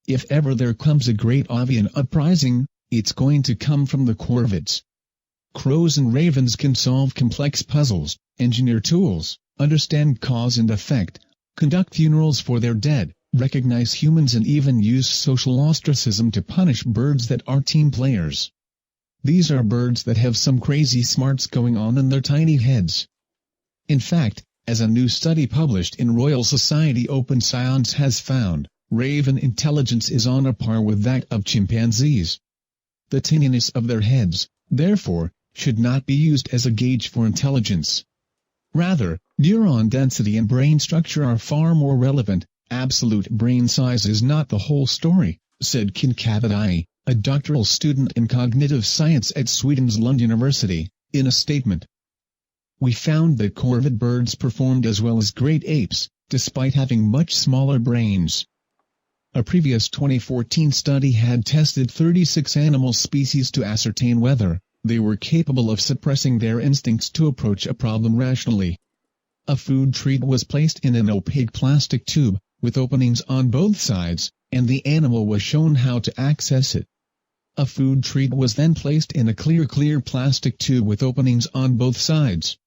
if ever there comes a great avian uprising, it's going to come from the corvids. Crows and ravens can solve complex puzzles, engineer tools, understand cause and effect, conduct funerals for their dead, recognize humans and even use social ostracism to punish birds that are team players. These are birds that have some crazy smarts going on in their tiny heads. In fact, as a new study published in Royal Society Open Science has found, raven intelligence is on a par with that of chimpanzees. The tininess of their heads, therefore, should not be used as a gauge for intelligence. Rather, neuron density and brain structure are far more relevant. Absolute brain size is not the whole story, said Kincaid, a doctoral student in cognitive science at Sweden's Lund University, in a statement. We found that corvid birds performed as well as great apes, despite having much smaller brains. A previous 2014 study had tested 36 animal species to ascertain whether they were capable of suppressing their instincts to approach a problem rationally. A food treat was placed in an opaque plastic tube, with openings on both sides, and the animal was shown how to access it. A food treat was then placed in a clear plastic tube with openings on both sides.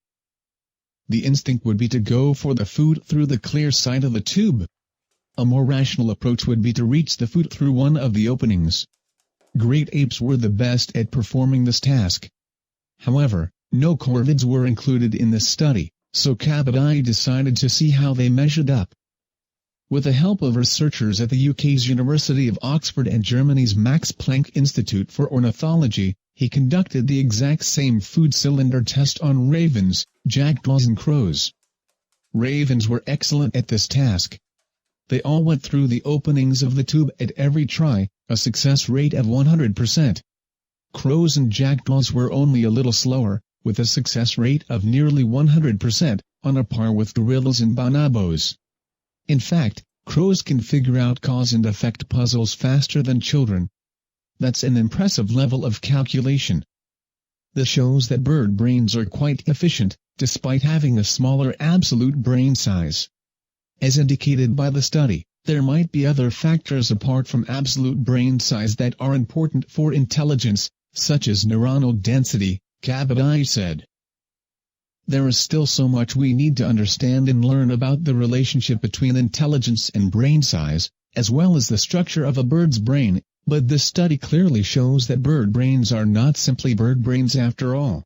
The instinct would be to go for the food through the clear side of the tube. A more rational approach would be to reach the food through one of the openings. Great apes were the best at performing this task. However, no corvids were included in this study, so Kincaid decided to see how they measured up. With the help of researchers at the UK's University of Oxford and Germany's Max Planck Institute for Ornithology, he conducted the exact same food cylinder test on ravens, jackdaws and crows. Ravens were excellent at this task. They all went through the openings of the tube at every try, a success rate of 100%. Crows and jackdaws were only a little slower, with a success rate of nearly 100%, on a par with gorillas and bonobos. In fact, crows can figure out cause and effect puzzles faster than children. That's an impressive level of calculation. This shows that bird brains are quite efficient, despite having a smaller absolute brain size. As indicated by the study, there might be other factors apart from absolute brain size that are important for intelligence, such as neuronal density, Kincaid said. There is still so much we need to understand and learn about the relationship between intelligence and brain size, as well as the structure of a bird's brain, but this study clearly shows that bird brains are not simply bird brains after all.